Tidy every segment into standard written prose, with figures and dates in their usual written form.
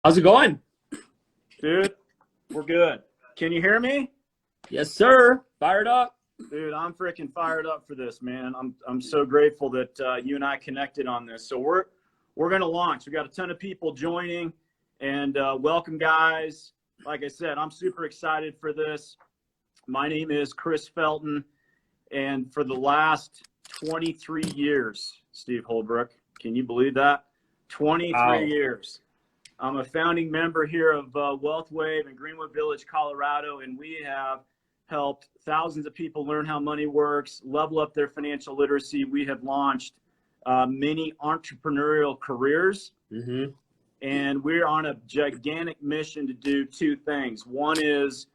How's it going? Dude, we're good. Can you hear me? Yes, sir. Fired up. Dude, I'm freaking fired up for this, man. I'm so grateful that you and I connected on this. So we're going to launch. We got a ton of people joining, and welcome, guys. Like I said, I'm super excited for this. My name is Chris Felton, and for the last 23 years, Steve Hollbrook, can you believe that? 23 Wow. years. I'm a founding member here of Wealth Wave in Greenwood Village, Colorado, and we have helped thousands of people learn how money works, level up their financial literacy. We have launched many entrepreneurial careers, and we're on a gigantic mission to do two things. One is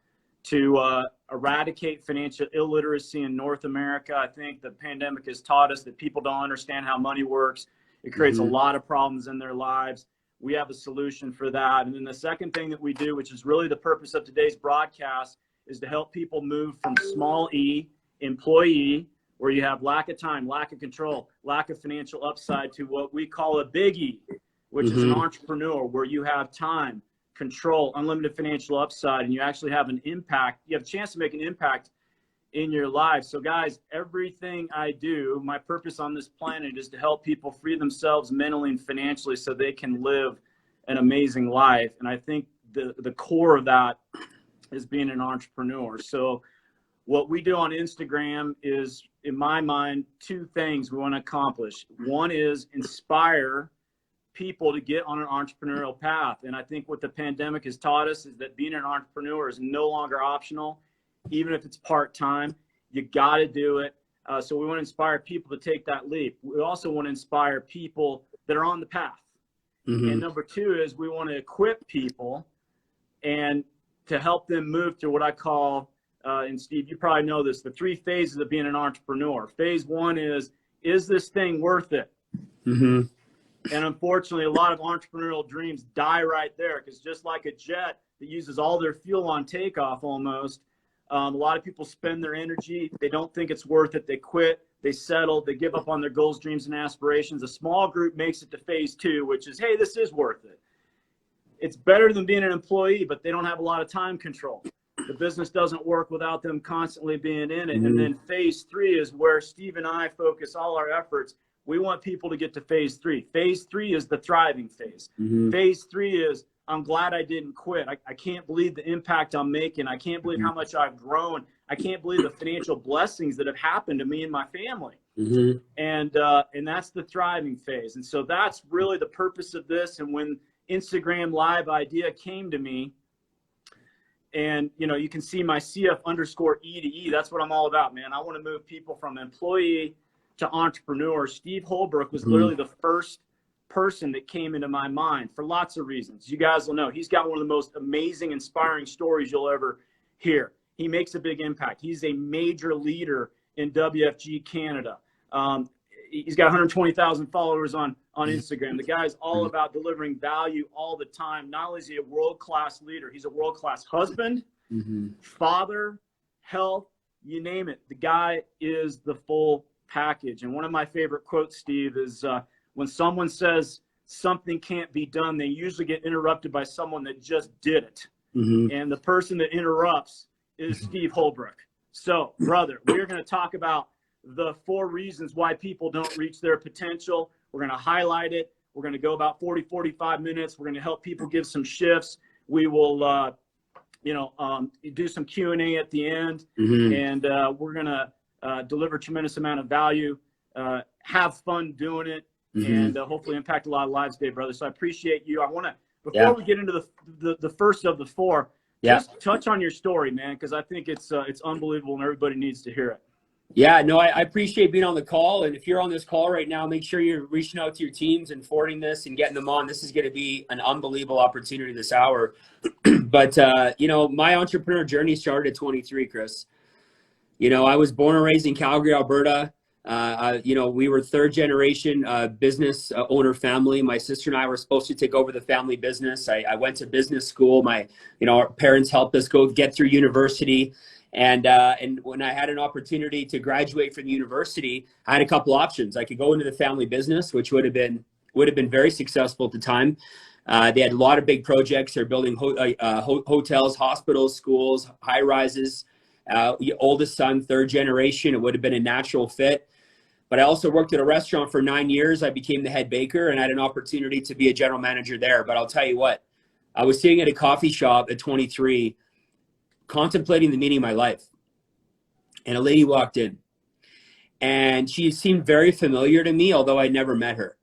to eradicate financial illiteracy in North America. I think the pandemic has taught us that people don't understand how money works. It creates a lot of problems in their lives. We have a solution for that. And then the second thing that we do, which is really the purpose of today's broadcast, is to help people move from small E, employee, where you have lack of time, lack of control, lack of financial upside, to what we call a big E, which is an entrepreneur, where you have time, control, unlimited financial upside, and you actually have an impact. You have a chance to make an impact in your life. So guys, everything I do, my purpose on this planet is to help people free themselves mentally and financially so they can live an amazing life. And I think the core of that is being an entrepreneur. So what we do on Instagram is, in my mind, two things we want to accomplish. One is inspire people to get on an entrepreneurial path. And I think what the pandemic has taught us is that being an entrepreneur is no longer optional. Even if it's part-time, you got to do it. So we want to inspire people to take that leap. We also want to inspire people that are on the path. And number two is we want to equip people and to help them move through what I call, and Steve, you probably know this, the three phases of being an entrepreneur. Phase one is this thing worth it? And unfortunately, a lot of entrepreneurial dreams die right there, because just like a jet that uses all their fuel on takeoff almost, a lot of people spend their energy. They don't think it's worth it. They quit. They settle. They give up on their goals, dreams, and aspirations. A small group makes it to phase two, which is, hey, this is worth it. It's better than being an employee, but they don't have a lot of time control. The business doesn't work without them constantly being in it. And then phase three is where Steve and I focus all our efforts. We want people to get to phase three. Phase three is the thriving phase. Phase three is, I'm glad I didn't quit. I can't believe the impact I'm making. I can't believe how much I've grown. I can't believe the financial blessings that have happened to me and my family. And that's the thriving phase. And so that's really the purpose of this. And when Instagram Live idea came to me, and you can see my CF_E to E. That's what I'm all about, man. I want to move people from employee to entrepreneur. Steve Hollbrook was literally the first person that came into my mind for lots of reasons. You guys will know he's got one of the most amazing, inspiring stories you'll ever hear. He makes a big impact. He's a major leader in WFG Canada. He's got 120,000 followers on Instagram. The guy's all about delivering value all the time. Not only is he a world-class leader, he's a world-class husband, father, health, you name it. The guy is the full package. And one of my favorite quotes, Steve, is when someone says something can't be done, they usually get interrupted by someone that just did it. And the person that interrupts is Steve Hollbrook. So, brother, we're going to talk about the 4 reasons why people don't reach their potential. We're going to highlight it. We're going to go about 40, 45 minutes. We're going to help people give some shifts. We will, do some Q&A at the end, and we're going to deliver a tremendous amount of value, have fun doing it, and hopefully impact a lot of lives today, brother. So I appreciate you. I want to, before we get into the first of the 4, just touch on your story, man, because I think it's unbelievable and everybody needs to hear it. Yeah, no, I appreciate being on the call. And if you're on this call right now, make sure you're reaching out to your teams and forwarding this and getting them on. This is going to be an unbelievable opportunity this hour. But, my entrepreneur journey started at 23, Chris. I was born and raised in Calgary, Alberta. We were 3rd generation business owner family. My sister and I were supposed to take over the family business. I went to business school. Our parents helped us go get through university. And when I had an opportunity to graduate from university, I had a couple options. I could go into the family business, which would have been very successful at the time. They had a lot of big projects. They're building hotels, hospitals, schools, high rises. Oldest son, third generation. It would have been a natural fit. But I also worked at a restaurant for 9 years. I became the head baker and I had an opportunity to be a general manager there. But I'll tell you what, I was sitting at a coffee shop at 23, contemplating the meaning of my life. And a lady walked in. And she seemed very familiar to me, although I never met her.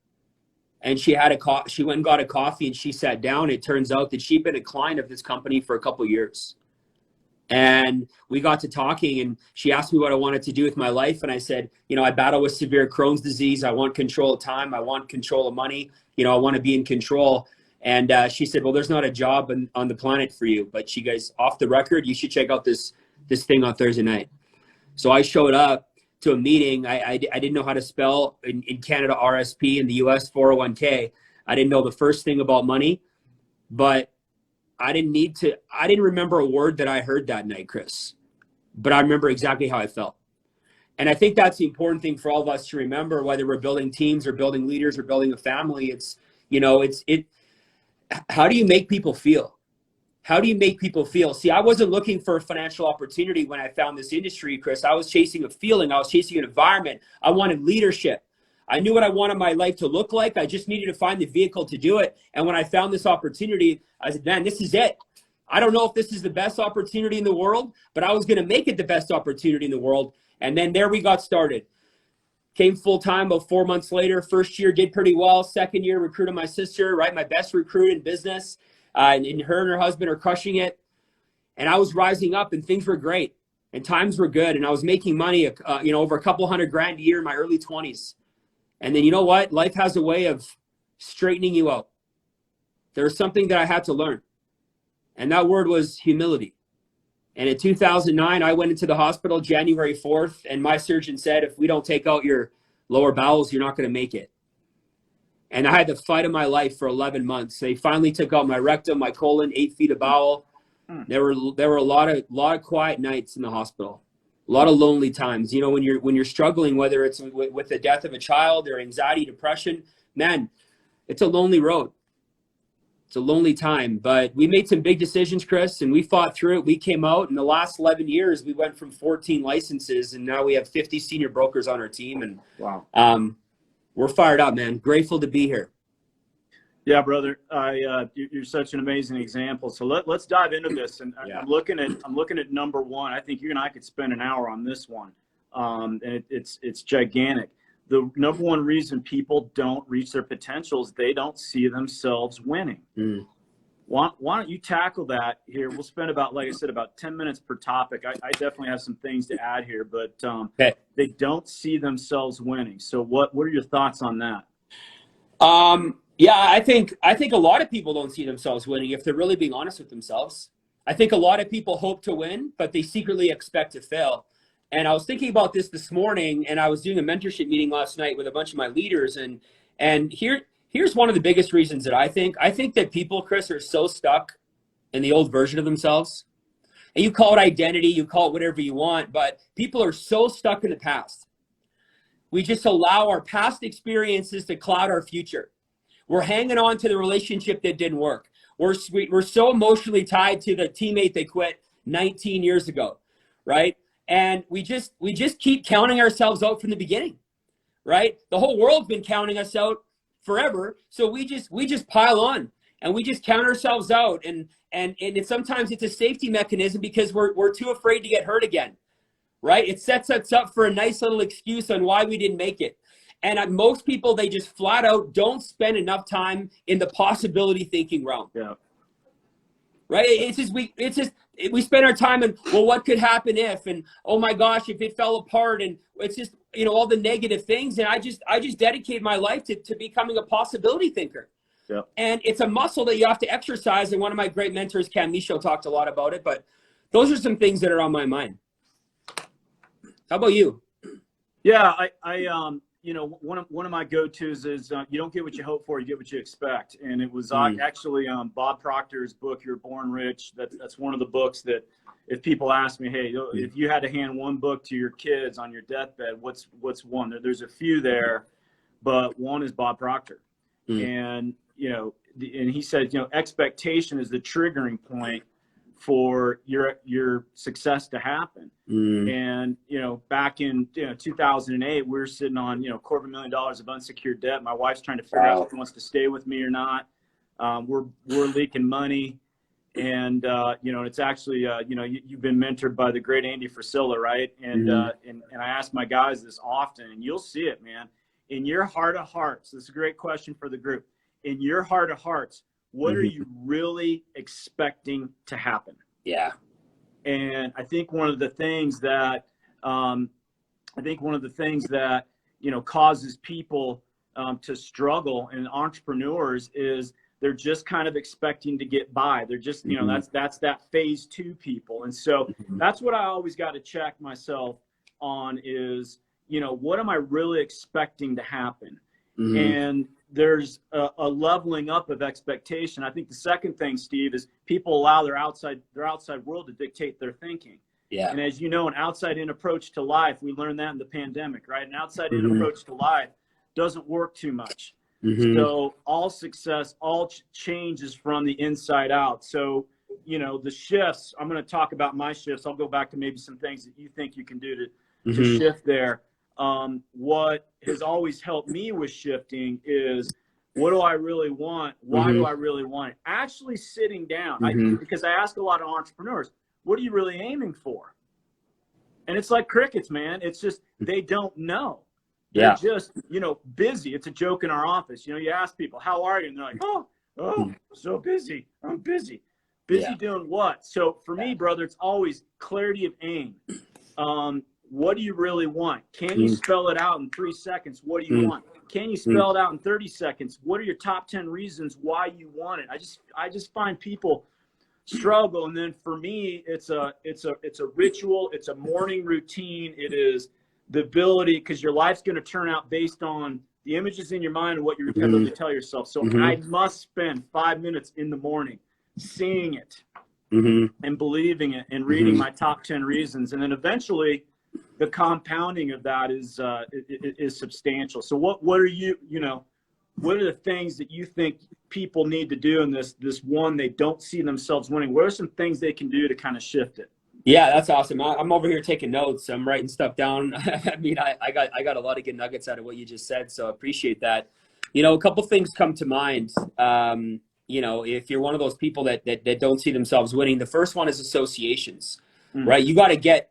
And she went and got a coffee and she sat down. It turns out that she'd been a client of this company for a couple of years. And we got to talking and she asked me what I wanted to do with my life. And I said, you know, I battle with severe Crohn's disease. I want control of time. I want control of money. You know, I want to be in control. And she said, well, there's not a job on the planet for you. But she goes, off the record, you should check out this thing on Thursday night. So I showed up to a meeting. I didn't know how to spell in Canada RSP, in the US 401k. I didn't know the first thing about money, but I didn't remember a word that I heard that night, Chris, but I remember exactly how I felt. And I think that's the important thing for all of us to remember, whether we're building teams or building leaders or building a family. It's, you know, how do you make people feel? How do you make people feel? See, I wasn't looking for a financial opportunity when I found this industry, Chris. I was chasing a feeling. I was chasing an environment. I wanted leadership. I knew what I wanted my life to look like. I just needed to find the vehicle to do it. And when I found this opportunity, I said, man, this is it. I don't know if this is the best opportunity in the world, but I was going to make it the best opportunity in the world. And then there we got started. Came full time about 4 months later. First year did pretty well. Second year recruited my sister, right? My best recruit in business. And her and her husband are crushing it. And I was rising up and things were great and times were good. And I was making money, over a couple $100,000 a year in my early 20s. And then you know what? Life has a way of straightening you out. There was something that I had to learn. And that word was humility. And in 2009, I went into the hospital January 4th. And my surgeon said, if we don't take out your lower bowels, you're not going to make it. And I had the fight of my life for 11 months. They finally took out my rectum, my colon, 8 feet of bowel. There were a lot of quiet nights in the hospital. A lot of lonely times, you know, when you're struggling, whether it's with the death of a child or anxiety, depression, man, it's a lonely road. It's a lonely time, but we made some big decisions, Chris, and we fought through it. We came out in the last 11 years, we went from 14 licenses and now we have 50 senior brokers on our team. And wow, we're fired up, man. Grateful to be here. Yeah, brother, you're such an amazing example. So let's dive into this. And yeah. I'm looking at number one. I think you and I could spend an hour on this one, and it's gigantic. The number one reason people don't reach their potential is they don't see themselves winning. Why don't you tackle that here? We'll spend about, like I said, about 10 minutes per topic. I definitely have some things to add here, but okay. They don't see themselves winning. So what are your thoughts on that? Yeah, I think a lot of people don't see themselves winning if they're really being honest with themselves. I think a lot of people hope to win, but they secretly expect to fail. And I was thinking about this morning, and I was doing a mentorship meeting last night with a bunch of my leaders, and here's one of the biggest reasons that I think that people, Chris, are so stuck in the old version of themselves. And you call it identity, you call it whatever you want, but people are so stuck in the past. We just allow our past experiences to cloud our future. We're hanging on to the relationship that didn't work. We're so emotionally tied to the teammate that quit 19 years ago, right? And we just keep counting ourselves out from the beginning, right? The whole world's been counting us out forever, so we just pile on and we just count ourselves out, and sometimes it's a safety mechanism because we're too afraid to get hurt again, right? It sets us up for a nice little excuse on why we didn't make it. And most people, they just flat out don't spend enough time in the possibility thinking realm. Yeah. Right? It's just we spend our time in, well, what could happen if, and oh my gosh, if it fell apart, and it's just, you know, all the negative things. And I just dedicate my life to becoming a possibility thinker. Yeah. And it's a muscle that you have to exercise. And one of my great mentors, Cam Michaud, talked a lot about it, but those are some things that are on my mind. How about you? Yeah, you know, one of my go-tos is you don't get what you hope for, you get what you expect. And it was actually Bob Proctor's book, You're Born Rich. That's one of the books that if people ask me, hey, if you had to hand one book to your kids on your deathbed, what's one? There's a few there, but one is Bob Proctor. And, you know, and he said, expectation is the triggering point for your success to happen. And, back in 2008, we were sitting on, $250,000 of unsecured debt. My wife's trying to figure out if she wants to stay with me or not. We're leaking money. And, it's actually, you've been mentored by the great Andy Frisella, right? And, and I ask my guys this often, and you'll see it, man. In your heart of hearts, this is a great question for the group. In your heart of hearts, what are you really expecting to happen? Yeah. And I think one of the things that, causes people to struggle, and entrepreneurs, is they're just kind of expecting to get by. They're just, that's that phase 2 people. And so that's what I always got to check myself on is, what am I really expecting to happen? And there's a leveling up of expectation. I think the second thing, Steve, is people allow their outside world to dictate their thinking. Yeah. And as you know, an outside-in approach to life, we learned that in the pandemic, right? An outside-in approach to life doesn't work too much. So all success, all change is from the inside out. So, the shifts, I'm going to talk about my shifts. I'll go back to maybe some things that you think you can do to shift there. What has always helped me with shifting is, what do I really want? Why do I really want it? Actually sitting down, because I ask a lot of entrepreneurs, what are you really aiming for? And it's like crickets, man. It's just, they don't know. They're just, busy. It's a joke in our office. You ask people, how are you? And they're like, oh, so busy. I'm busy. Busy doing what? So for me, brother, it's always clarity of aim. What do you really want? Can you spell it out in 3 seconds? What do you want? Can you spell it out in 30 seconds? What are your top 10 reasons why you want it? I just find people struggle. And then for me, it's a ritual. It's a morning routine. It is the ability, because your life's going to turn out based on the images in your mind and what you repeatedly tell yourself. So I must spend 5 minutes in the morning seeing it and believing it and reading my top 10 reasons. And then eventually the compounding of that is substantial. So what are what are the things that you think people need to do in this one they don't see themselves winning? What are some things they can do to kind of shift it? Yeah, that's awesome. I'm over here taking notes. I'm writing stuff down. I mean, I got a lot of good nuggets out of what you just said, so I appreciate that. A couple things come to mind. If you're one of those people that don't see themselves winning, the first one is associations, right? You got to get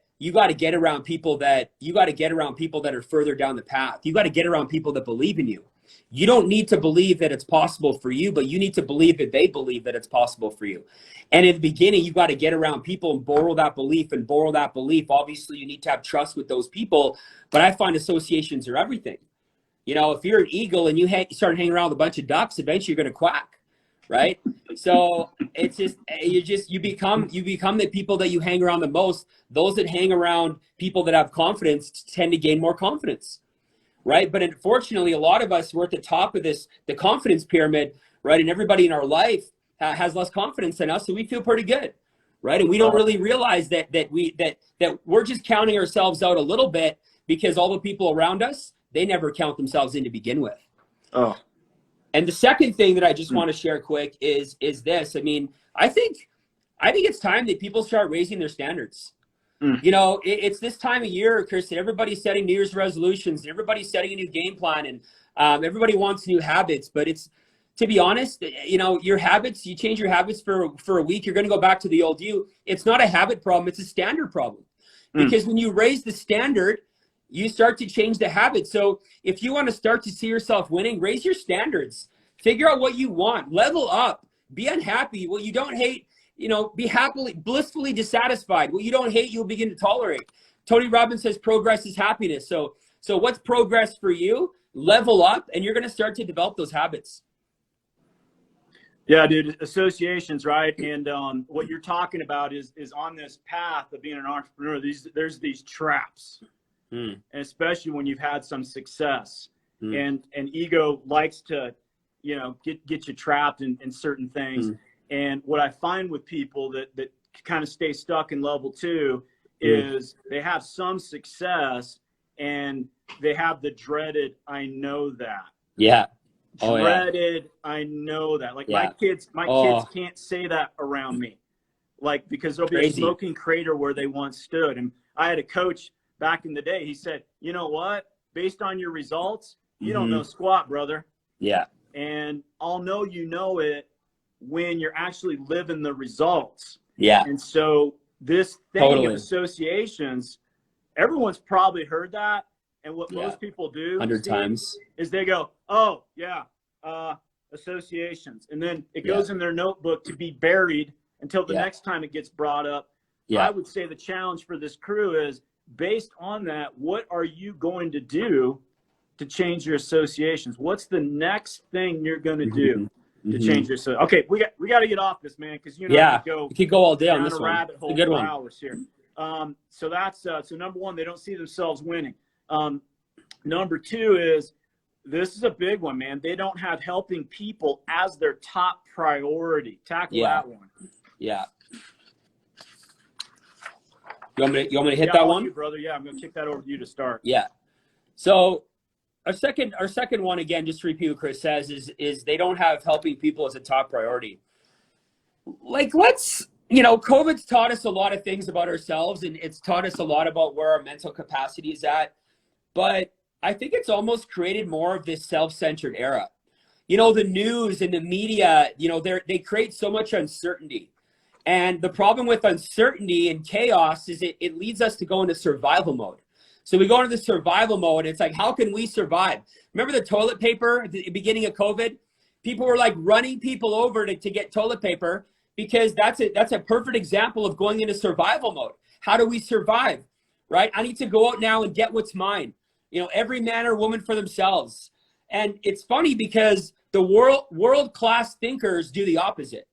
around people that are further down the path. You got to get around people that believe in you. You don't need to believe that it's possible for you, but you need to believe that they believe that it's possible for you. And in the beginning, you got to get around people and borrow that belief. Obviously, you need to have trust with those people, but I find associations are everything. If you're an eagle and you start hanging around with a bunch of ducks, eventually you're going to quack, right? So it's you become the people that you hang around the most. Those that hang around people that have confidence tend to gain more confidence. Right. But unfortunately, a lot of us, we're at the top of the confidence pyramid, right? And everybody in our life has less confidence than us. So we feel pretty good. Right. And we don't really realize that we're just counting ourselves out a little bit because all the people around us, they never count themselves in to begin with. Oh. And the second thing that I just want to share quick is this. I mean, I think it's time that people start raising their standards. It's this time of year, Chris, and everybody's setting New Year's resolutions, and everybody's setting a new game plan, and everybody wants new habits. But it's, to be honest, your habits, you change your habits for a week, you're going to go back to the old you. It's not a habit problem. It's a standard problem. Because when you raise the standard, you start to change the habit. So if you want to start to see yourself winning, raise your standards. Figure out what you want. Level up. Be unhappy. What you don't hate, be happily, blissfully dissatisfied. What you don't hate, you'll begin to tolerate. Tony Robbins says progress is happiness. So what's progress for you? Level up, and you're going to start to develop those habits. Yeah, dude, associations, right? And what you're talking about is on this path of being an entrepreneur, there's these traps, and especially when you've had some success, and ego likes to, get you trapped in certain things. And what I find with people that kind of stay stuck in level 2 is they have some success and they have the dreaded, I know that. Yeah. Oh, yeah. dreaded. I know that. Like Yeah. my Oh, kids can't say that around me, like, because there'll be a crazy. smoking crater where they once stood. And I had a coach back in the day. He said, you know what? Based on your results, you don't know squat, brother. Yeah. And I'll know you know it when you're actually living the results. Yeah. And so this thing Totally. of associations, everyone's probably heard that. And what Yeah. most people do, 100 Steve, times. is they go, oh, yeah, associations. And then it goes in their notebook to be buried until the next time it gets brought up. Yeah. I would say the challenge for this crew is, based on that, what are you going to do to change your associations? What's the next thing you're going to do to change your associations? Okay, we got to get off this, man, because you and I we could go all day on down this a one. rabbit It's a hole good for one. hours here. So that's so number one, they don't see themselves winning. Number two is, this is a big one, man. They don't have helping people as their top priority. Tackle that one. Yeah. You want me to hit that one? You, brother. Yeah, I'm going to kick that over to you to start. Yeah. So our second one, again, just to repeat what Chris says, is they don't have helping people as a top priority. Like, COVID's taught us a lot of things about ourselves, and it's taught us a lot about where our mental capacity is at. But I think it's almost created more of this self-centered era. The news and the media, they create so much uncertainty. And the problem with uncertainty and chaos is it leads us to go into survival mode. So we go into the survival mode. It's like, how can we survive? Remember the toilet paper at the beginning of COVID? People were like running people over to get toilet paper, because that's a perfect example of going into survival mode. How do we survive, right? I need to go out now and get what's mine. Every man or woman for themselves. And it's funny because the world-class thinkers do the opposite.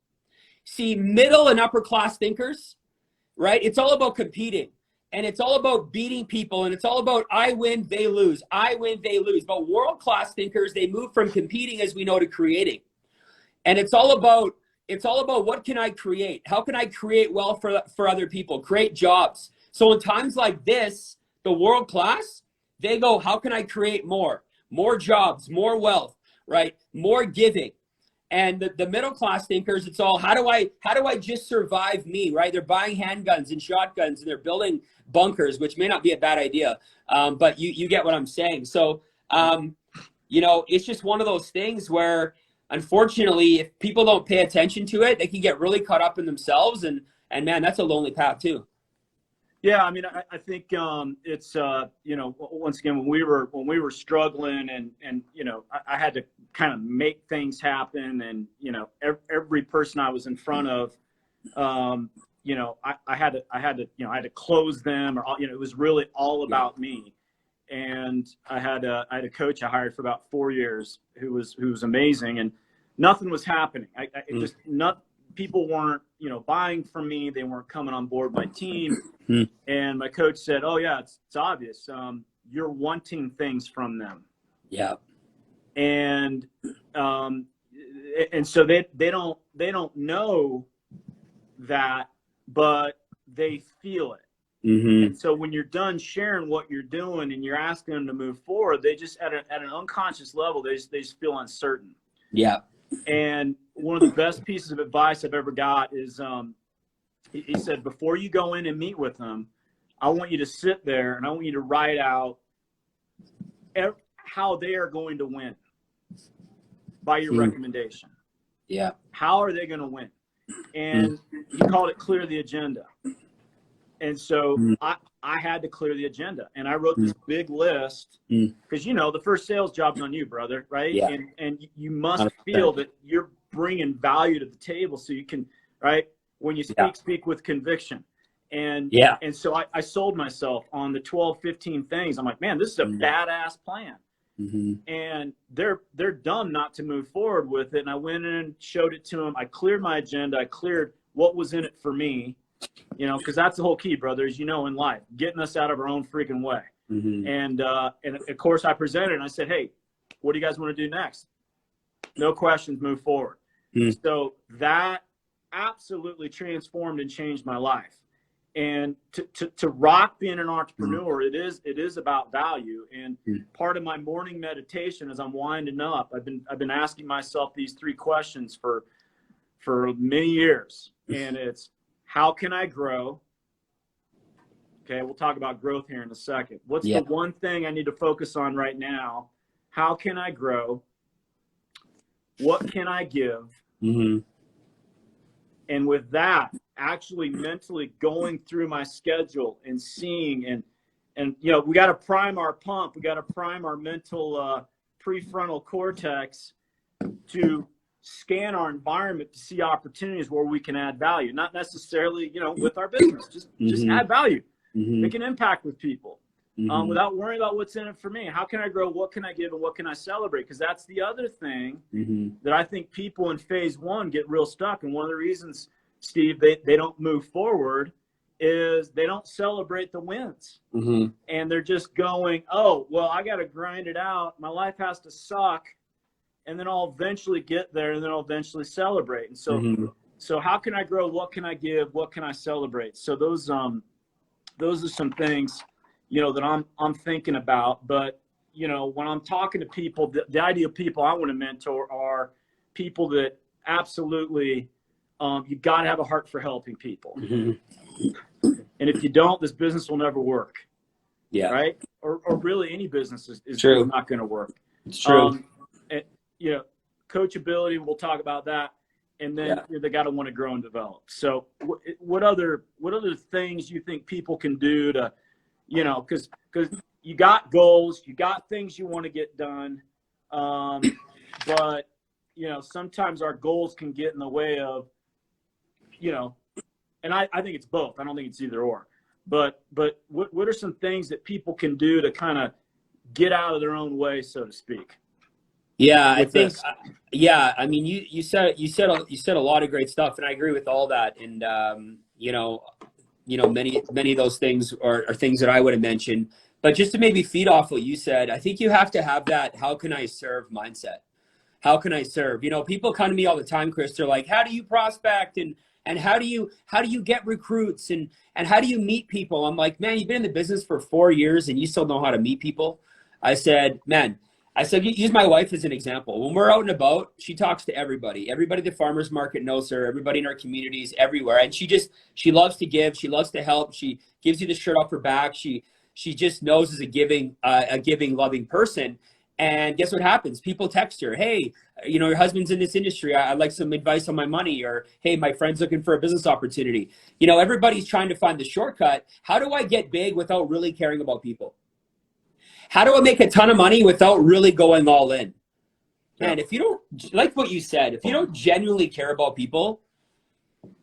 See, middle and upper class thinkers, right? It's all about competing, and it's all about beating people, and it's all about I win, they lose. I win, they lose. But world-class thinkers, they move from competing, as we know, to creating. And it's all about what can I create? How can I create wealth for other people? Create jobs. So in times like this, the world class, they go, how can I create more jobs, more wealth, right? More giving. And the middle class thinkers, it's all, how do I just survive me, right? They're buying handguns and shotguns, and they're building bunkers, which may not be a bad idea. But you get what I'm saying. So, it's just one of those things where, unfortunately, if people don't pay attention to it, they can get really caught up in themselves. And man, that's a lonely path too. Yeah, I mean, I think it's once again, when we were struggling, and I had to kind of make things happen, and every person I was in front of, I had to close them, or it was really all about me. And I had a coach I hired for about 4 years who was amazing, and nothing was happening. People weren't buying from me. They weren't coming on board my team. And my coach said, oh yeah, it's obvious. You're wanting things from them. Yeah. And so they don't know that, but they feel it. And so when you're done sharing what you're doing and you're asking them to move forward, they just at an unconscious level, they just feel uncertain. Yeah. And one of the best pieces of advice I've ever got is, he said, before you go in and meet with them, I want you to sit there and I want you to write out how they are going to win by your recommendation. Yeah. How are they going to win? And he called it clear the agenda. And so I had to clear the agenda, and I wrote this big list, because the first sales job's on you, brother, right? Yeah. And you must 100%. feel that you're bringing value to the table, so you can, right? When you speak with conviction. And so I sold myself on the 12, 15 things. I'm like, man, this is a badass plan. And they're dumb not to move forward with it. And I went in and showed it to them. I cleared my agenda. I cleared what was in it for me, because that's the whole key, brothers, in life, getting us out of our own freaking way. And of course I presented and I said, hey, what do you guys want to do next? No questions, move forward. So that absolutely transformed and changed my life. And to rock being an entrepreneur, it is about value. And part of my morning meditation as I'm winding up, I've been asking myself these 3 questions for many years. And it's, how can I grow? Okay, we'll talk about growth here in a second. What's the one thing I need to focus on right now? How can I grow? What can I give? Mm-hmm. And with that, actually mentally going through my schedule and seeing and you know, we got to prime our pump. We got to prime our mental prefrontal cortex to scan our environment to see opportunities where we can add value. Not necessarily, you know, with our business, just add value, make an impact with people without worrying about what's in it for me. How can I grow? What can I give? And what can I celebrate? Because that's the other thing that I think people in phase 1 get real stuck. And one of the reasons, Steve, they don't move forward is they don't celebrate the wins. And they're just going, oh, well, I got to grind it out. My life has to suck. And then I'll eventually get there, and then I'll eventually celebrate. And so, so how can I grow? What can I give? What can I celebrate? So those are some things, you know, that I'm thinking about. But, you know, when I'm talking to people, the ideal people I want to mentor are people that absolutely, you got to have a heart for helping people. And if you don't, this business will never work. Right. Or really any business is not going to work. It's true. And, you know, coachability, we'll talk about that. And then they got to want to grow and develop. So what other things you think people can do to, you know, because you got goals, you got things you want to get done. But, you know, sometimes our goals can get in the way of, you know, and I think it's both. I don't think it's either or. But what are some things that people can do to kind of get out of their own way, so to speak? Yeah, I think. Yeah, I mean, you said a lot of great stuff, and I agree with all that. And you know, many of those things are things that I would have mentioned. But just to maybe feed off what you said, I think you have to have that "how can I serve" mindset. How can I serve? You know, people come to me all the time, Chris. They're like, "How do you prospect and how do you get recruits and how do you meet people?" I'm like, "Man, you've been in the business for 4 years and you still know how to meet people." I said, use my wife as an example. When we're out and about, she talks to everybody. Everybody at the farmer's market knows her. Everybody in our communities, everywhere. And she loves to give. She loves to help. She gives you the shirt off her back. She just knows as a giving, loving person. And guess what happens? People text her, "Hey, you know, your husband's in this industry. I'd like some advice on my money." Or, "Hey, my friend's looking for a business opportunity." You know, everybody's trying to find the shortcut. How do I get big without really caring about people? How do I make a ton of money without really going all in? And if you don't, like what you said, if you don't genuinely care about people,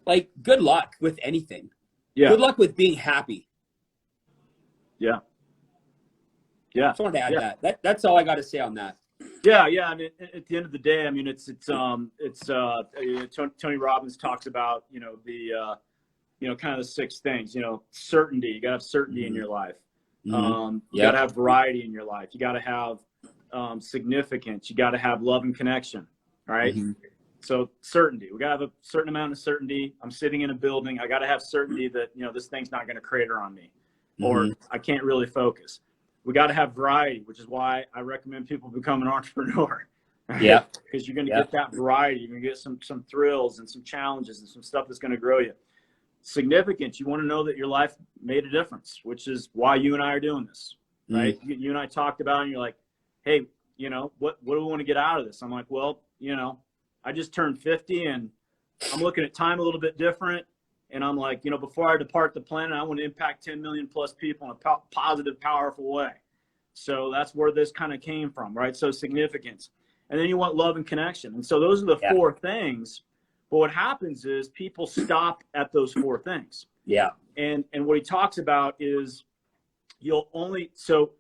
like, good luck with anything. Good luck with being happy. Yeah. I just wanted to add that. That's all I got to say on that. Yeah. I mean, at the end of the day, I mean, it's Tony Robbins talks about, you know, the, you know, kind of the 6 things, you know, certainty. You got to have certainty in your life. You got to have variety in your life. You got to have significance. You got to have love and connection, right? So certainty. We got to have a certain amount of certainty. I'm sitting in a building. I got to have certainty that, you know, this thing's not going to crater on me, or I can't really focus. We got to have variety, which is why I recommend people become an entrepreneur. Yeah, because you're going to get that variety. You're going to get some thrills and some challenges and some stuff that's going to grow you. Significance. You want to know that your life made a difference, which is why you and I are doing this, right? You and I talked about it, and you're like, "Hey, you know, what do we want to get out of this?" I'm like, "Well, you know, I just turned 50 and I'm looking at time a little bit different. And I'm like, you know, before I depart the planet, I want to impact 10 million plus people in a positive, powerful way." So that's where this kind of came from, right? So significance. And then you want love and connection. And so those are the 4 things. But what happens is people stop at those 4 things. Yeah. And what he talks about is you'll only, so,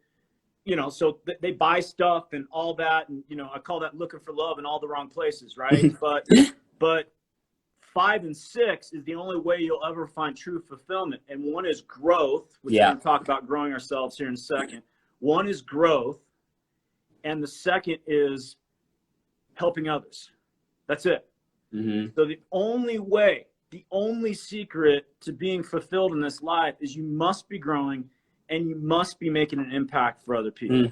you know, so they buy stuff and all that. And, you know, I call that looking for love in all the wrong places, right? but 5 and 6 is the only way you'll ever find true fulfillment. And one is growth, which we're going to talk about growing ourselves here in a second. One is growth. And the second is helping others. That's it. So the only way the only secret to being fulfilled in this life is you must be growing and you must be making an impact for other people.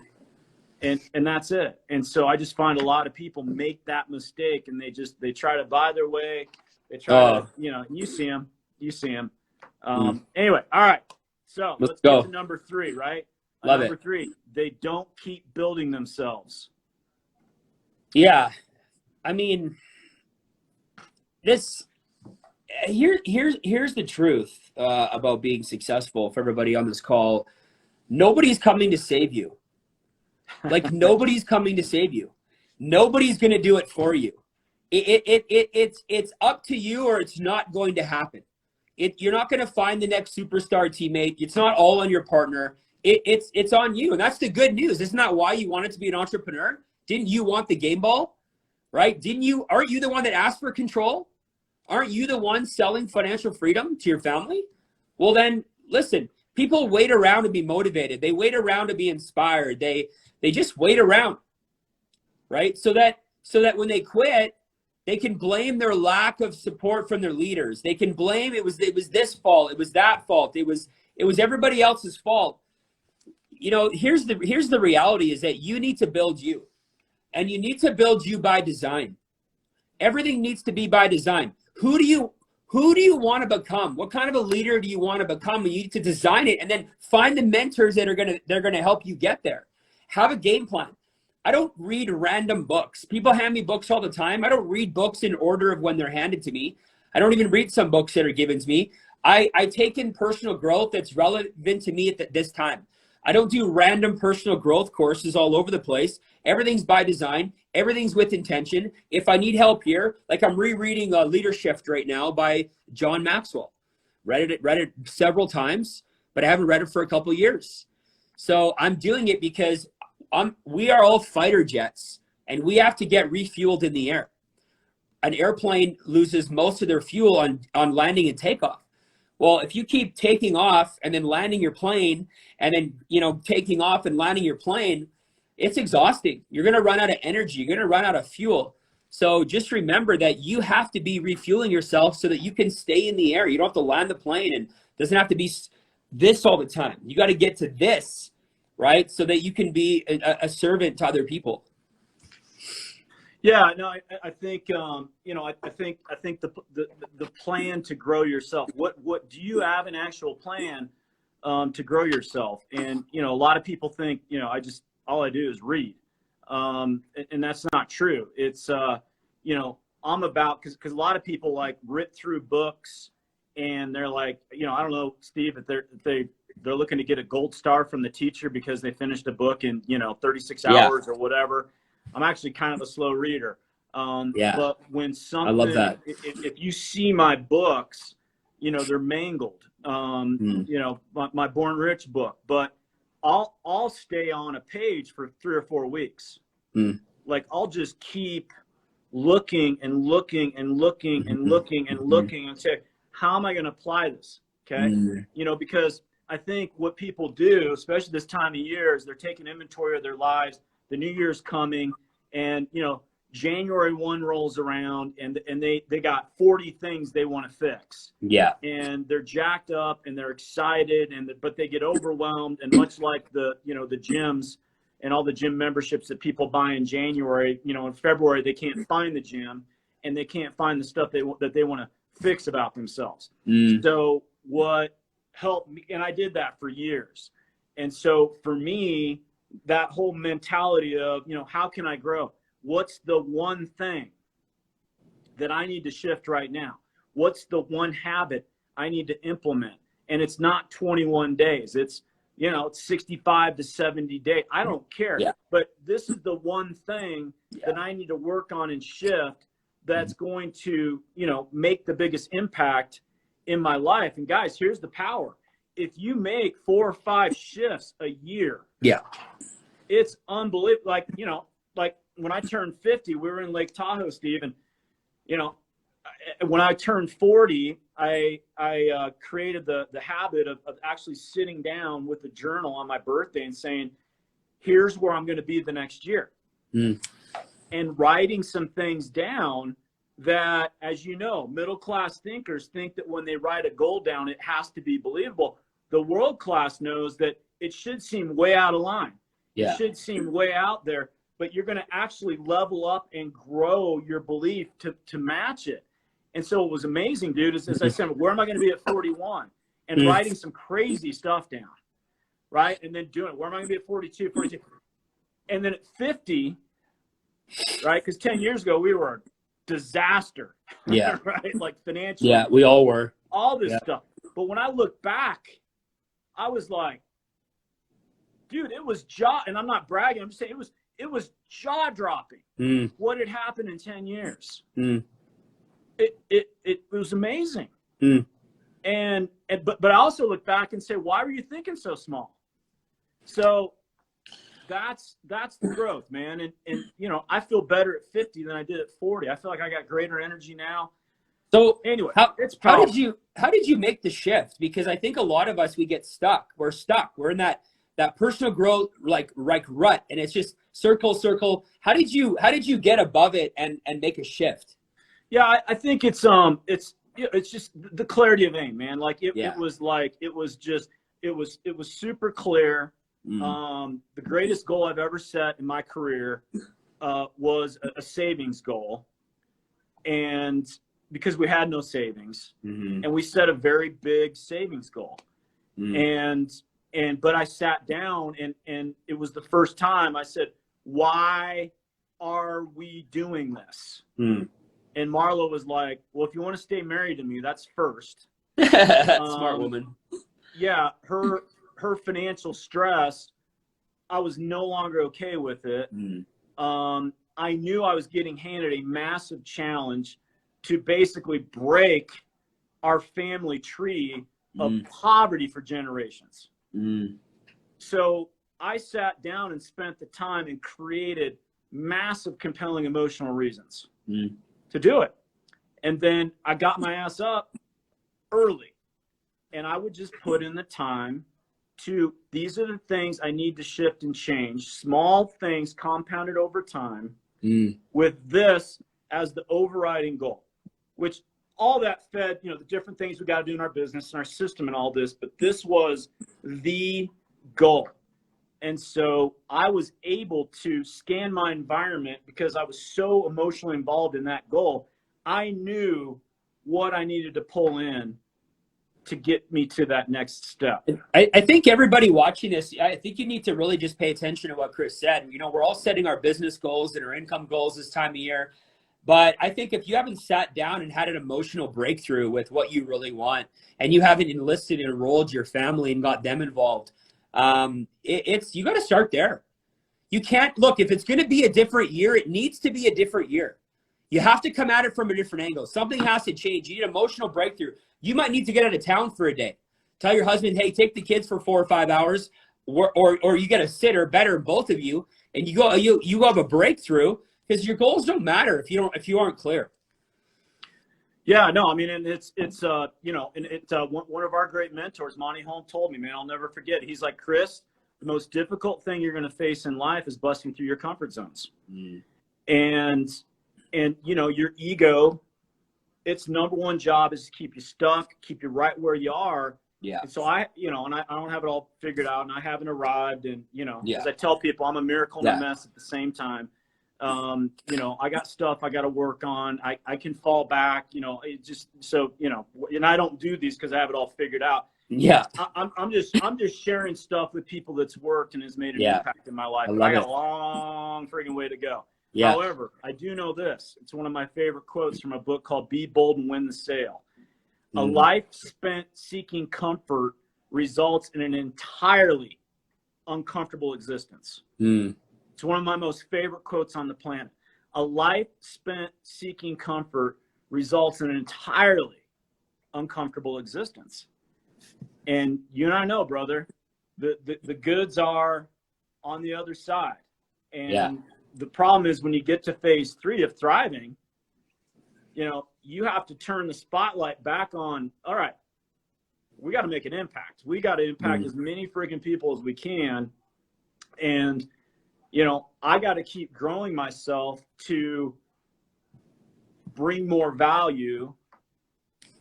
And that's it. And so I just find a lot of people make that mistake, and they try to buy their way. They try to, you see them. Anyway, all right. So let's get to number 3, right? Number 3, they don't keep building themselves. Yeah. I mean, here's the truth about being successful for everybody on this call. Nobody's coming to save you. Like, nobody's coming to save you. Nobody's going to do it for you. It's up to you, or it's not going to happen. You're not going to find the next superstar teammate. It's not all on your partner. It's on you. And that's the good news. Isn't that why you wanted to be an entrepreneur? Didn't you want the game ball? Right? Aren't you the one that asked for control? Aren't you the one selling financial freedom to your family? Well, then listen, people wait around to be motivated. They wait around to be inspired. They just wait around, right? So that when they quit, they can blame their lack of support from their leaders. They can blame it was this fault, it was that fault, it was everybody else's fault. Here's the reality is that you need to build you, and you need to build you by design. Everything needs to be by design. Who do you want to become? What kind of a leader do you want to become? You need to design it, and then find the mentors that are gonna help you get there. Have a game plan. I don't read random books. People hand me books all the time. I don't read books in order of when they're handed to me. I don't even read some books that are given to me. I take in personal growth that's relevant to me at this time. I don't do random personal growth courses all over the place. Everything's by design. Everything's with intention. If I need help here, like I'm rereading Leadership right now by John Maxwell. Read it several times, but I haven't read it for a couple of years. So I'm doing it because we are all fighter jets, and we have to get refueled in the air. An airplane loses most of their fuel on landing and takeoff. Well, if you keep taking off and then landing your plane, and then taking off and landing your plane, it's exhausting. You're going to run out of energy. You're going to run out of fuel. So just remember that you have to be refueling yourself so that you can stay in the air. You don't have to land the plane, and it doesn't have to be this all the time. You got to get to this, right? So that you can be a servant to other people. Yeah, no, I think I think the plan to grow yourself. What do you have an actual plan to grow yourself? And a lot of people think all I do is read, and that's not true. It's I'm about because a lot of people like rip through books, and they're like I don't know, Steve, if they're looking to get a gold star from the teacher because they finished a book in 36 hours or whatever. I'm actually kind of a slow reader. But when something, I love that. If you see my books, they're mangled. My Born Rich book, but I'll stay on a page for 3 or 4 weeks. Like I'll just keep looking and looking and looking and looking and looking and say, how am I going to apply this? Okay. Because I think what people do, especially this time of year, is they're taking inventory of their lives. The new year's coming, and January 1 rolls around, and they got 40 things they want to fix. Yeah. And they're jacked up and they're excited, but they get overwhelmed. And much like the gyms and all the gym memberships that people buy in January, in February they can't find the gym, and they can't find the stuff that they want to fix about themselves. So what helped me, and I did that for years. And so for me, that whole mentality of, how can I grow? What's the one thing that I need to shift right now? What's the one habit I need to implement? And it's not 21 days. It's, it's 65 to 70 days. I don't care. Yeah. But this is the one thing that I need to work on and shift that's going to, make the biggest impact in my life. And guys, here's the power. If you make 4 or 5 shifts a year, it's unbelievable. Like when I turned 50, we were in Lake Tahoe, Steve, and when I turned 40, I created the habit of actually sitting down with a journal on my birthday and saying, here's where I'm going to be the next year, and writing some things down that, as you know, middle-class thinkers think that when they write a goal down, it has to be believable. The world class knows that it should seem way out of line. It should seem way out there, but you're going to actually level up and grow your belief to match it. And so it was amazing, dude, as I said, where am I going to be at 41? And writing some crazy stuff down, right? And then doing it. Where am I going to be at 42, 42? And then at 50, right? Because 10 years ago, we were a disaster, right? Like financially. Yeah, we all were. All this stuff. But when I look back, I was like, dude, it was and I'm not bragging. I'm just saying it was jaw-dropping what had happened in 10 years. It was amazing. But I also look back and say, why were you thinking so small? So that's the growth, man. And you know, I feel better at 50 than I did at 40. I feel like I got greater energy now. So anyway, how did you make the shift? Because I think a lot of us, we get stuck. We're stuck. We're in that personal growth like rut, and it's just circle. How did you get above it and make a shift? Yeah, I think it's just the clarity of aim, man. Like it was super clear. The greatest goal I've ever set in my career was a savings goal, and because we had no savings, and we set a very big savings goal, but I sat down and it was the first time I said, why are we doing this? And Marla was like, well, if you want to stay married to me, that's first. Smart woman. Yeah, her financial stress, I was no longer okay with it. I knew I was getting handed a massive challenge to basically break our family tree of poverty for generations. So I sat down and spent the time and created massive, compelling emotional reasons to do it. And then I got my ass up early, and I would just put in the time to, these are the things I need to shift and change, small things compounded over time, with this as the overriding goal, which all that fed, you know, the different things we got to do in our business and our system and all this, but this was the goal. And so I was able to scan my environment because I was so emotionally involved in that goal. I knew what I needed to pull in to get me to that next step. I think everybody watching this, I think you need to really just pay attention to what Chris said. You know, we're all setting our business goals and our income goals this time of year. But I think if you haven't sat down and had an emotional breakthrough with what you really want, and you haven't enlisted and enrolled your family and got them involved, you got to start there. You can't look, if it's going to be a different year, it needs to be a different year. You have to come at it from a different angle. Something has to change. You need an emotional breakthrough. You might need to get out of town for a day. Tell your husband, hey, take the kids for 4 or 5 hours, or you get a sitter, better, both of you, and you have a breakthrough, because your goals don't matter if you aren't clear. Yeah, no, I mean, and it's you know, and one of our great mentors, Monty Holm, told me, man, I'll never forget. He's like, Chris, the most difficult thing you're going to face in life is busting through your comfort zones. And you know, your ego, its number one job is to keep you stuck, keep you right where you are. Yeah. And so I don't have it all figured out, and I haven't arrived. And, you know, as I tell people, I'm a miracle and a mess at the same time. You know, I got stuff I got to work on. I can fall back, you know, it just, so, you know, and I don't do these because I have it all figured out. Yeah. I'm just sharing stuff with people that's worked and has made an impact in my life. I got a long freaking way to go. Yeah. However, I do know this. It's one of my favorite quotes from a book called Be Bold and Win the Sale. A life spent seeking comfort results in an entirely uncomfortable existence. It's one of my most favorite quotes on the planet. A life spent seeking comfort results in an entirely uncomfortable existence. And you and I know, brother, the goods are on the other side. And the problem is when you get to phase 3 of thriving, you know, you have to turn the spotlight back on, all right, we got to make an impact. We got to impact as many freaking people as we can. And, you know, I got to keep growing myself to bring more value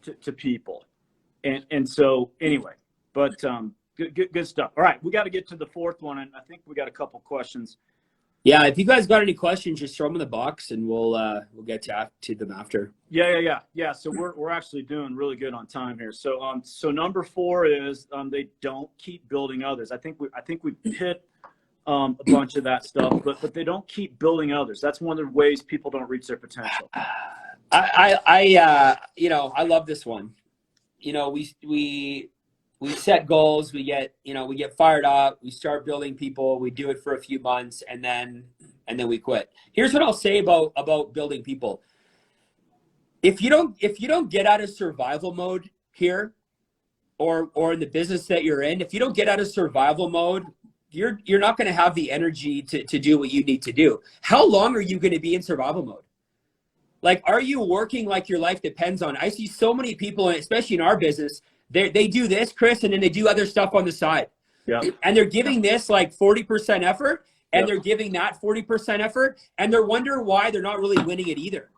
to people. And so anyway, but good stuff. All right, we got to get to the fourth one, and I think we got a couple questions. Yeah, if you guys got any questions, just throw them in the box, and we'll get to them after. Yeah. So we're actually doing really good on time here. So number 4 is they don't keep building others. I think we hit a bunch of that stuff, but they don't keep building others. That's one of the ways people don't reach their potential. I love this one. We set goals, we get fired up, we start building people, we do it for a few months, and then we quit. Here's what I'll say about building people. If you don't get out of survival mode here, or in the business that you're in, if you don't get out of survival mode, you're not going to have the energy to do what you need to do. How long are you going to be in survival mode? Like, are you working like your life depends on it? I see so many people, especially in our business, they do this, Chris, and then they do other stuff on the side. Yeah. And they're giving this like 40% effort, and they're giving that 40% effort, and they're wondering why they're not really winning it either.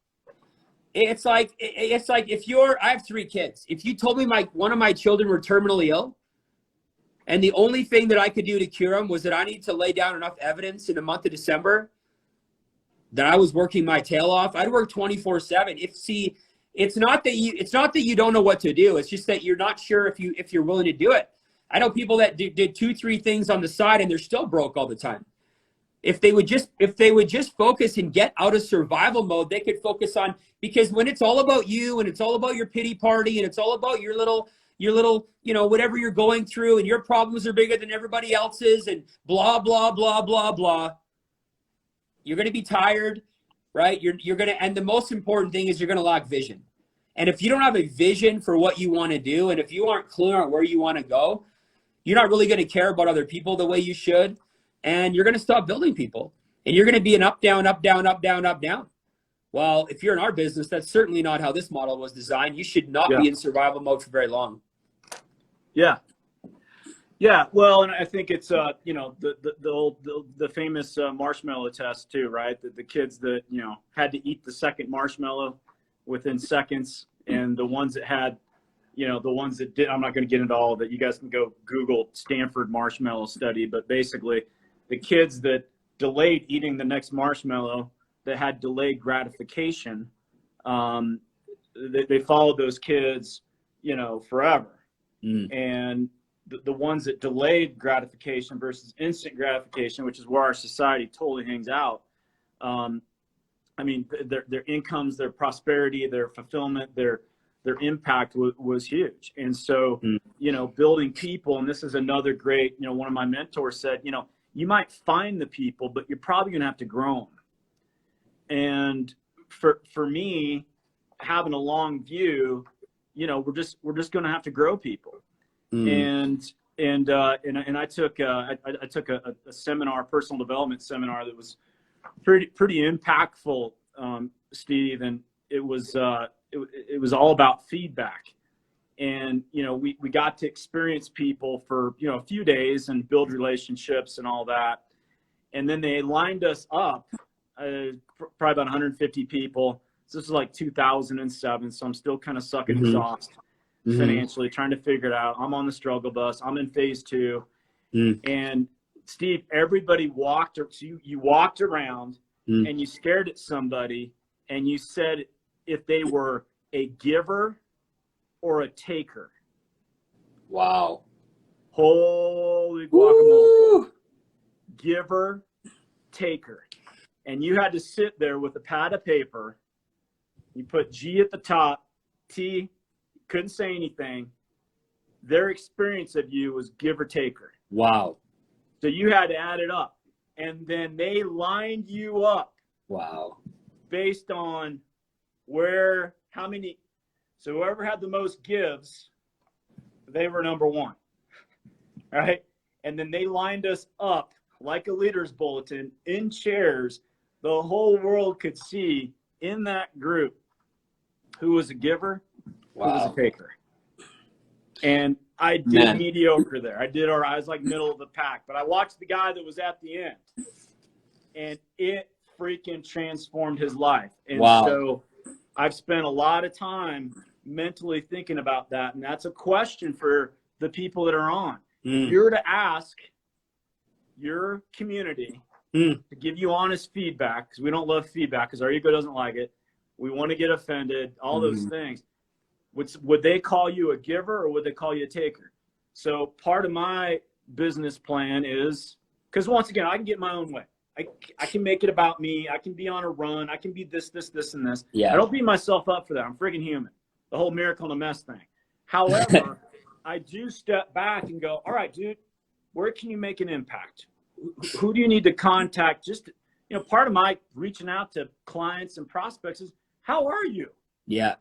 It's like I have 3 kids. If you told me one of my children were terminally ill, and the only thing that I could do to cure them was that I need to lay down enough evidence in the month of December that I was working my tail off, I'd work 24/7. It's not that you don't know what to do. It's just that you're not sure if you're willing to do it. I know people that did 2-3 things on the side and they're still broke all the time. If they would just focus and get out of survival mode, they could focus on, because when it's all about you and it's all about your pity party and it's all about your little, whatever you're going through, and your problems are bigger than everybody else's and blah, blah, blah, blah, blah. You're going to be tired, right? You're going to, and the most important thing is you're going to lack vision. And if you don't have a vision for what you want to do, and if you aren't clear on where you want to go, you're not really going to care about other people the way you should. And you're going to stop building people, and you're going to be an up, down, up, down, up, down, up, down. Well, if you're in our business, that's certainly not how this model was designed. You should not be in survival mode for very long. Yeah. Well, and I think it's the famous marshmallow test too, right? The kids that had to eat the second marshmallow within seconds, and the ones that had, the ones that did. I'm not going to get into all of it. You guys can go Google Stanford marshmallow study, but basically, the kids that delayed eating the next marshmallow, that had delayed gratification, they followed those kids, forever. And the ones that delayed gratification versus instant gratification, which is where our society totally hangs out. Their incomes, their prosperity, their fulfillment, their impact was huge. And so, building people, and this is another great, one of my mentors said, you might find the people, but you're probably going to have to grow them. And for me, having a long view, we're just going to have to grow people. And I took a seminar, personal development seminar, that was pretty impactful, Steve, and it was all about feedback. And we got to experience people for a few days and build relationships and all that. And then they lined us up, probably about 150 people. So this is like 2007, so I'm still kind of sucking exhaust financially, trying to figure it out. I'm on the struggle bus. I'm in phase 2. And Steve, everybody walked. So you walked around and you stared at somebody and you said if they were a giver or a taker. Wow. Holy guacamole. Giver, taker. And you had to sit there with a pad of paper. You put G at the top, T, couldn't say anything. Their experience of you was giver, taker. Wow. So you had to add it up. And then they lined you up. Wow. Based on how many. So whoever had the most gives, they were number 1. Right? And then they lined us up like a leader's bulletin in chairs. The whole world could see in that group who was a giver, who was a taker. And I did mediocre there. I was like middle of the pack, but I watched the guy that was at the end, and it freaking transformed his life. And so I've spent a lot of time mentally thinking about that. And that's a question for the people that are on. If you're to ask your community to give you honest feedback, because we don't love feedback because our ego doesn't like it. We want to get offended, all those things. Would they call you a giver or would they call you a taker? So part of my business plan is, because once again, I can get my own way. I can make it about me. I can be on a run. I can be this, and this. Yeah. I don't beat myself up for that. I'm freaking human. The whole miracle in a mess thing. However, I do step back and go, all right, dude, where can you make an impact? Who do you need to contact? Just, part of my reaching out to clients and prospects is, how are you? Yeah.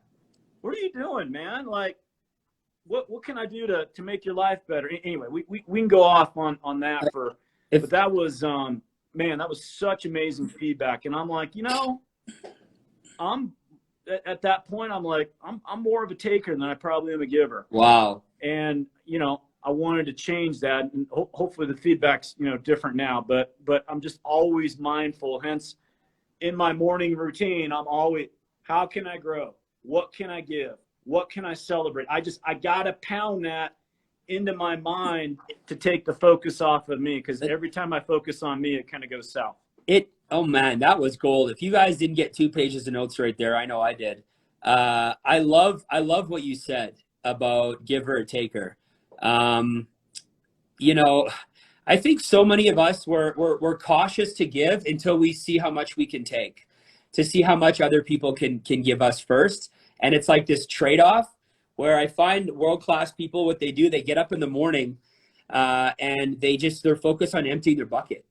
What are you doing, man? Like, what can I do to make your life better? Anyway, we can go off on that but that was, man, that was such amazing feedback. And I'm like, I'm at that point, I'm like, I'm more of a taker than I probably am a giver. Wow. And, I wanted to change that, and hopefully the feedback's, different now, but I'm just always mindful. Hence in my morning routine, I'm always, how can I grow? What can I give? What can I celebrate? I got to pound that into my mind to take the focus off of me. Cause every time I focus on me, it kind of goes south. Oh man, that was gold. If you guys didn't get 2 pages of notes right there, I know I did. I love what you said about giver or taker. I think so many of us we're cautious to give until we see how much we can take, to see how much other people can give us first. And it's like this trade-off where I find world-class people, what they do, they get up in the morning and they're focused on emptying their bucket.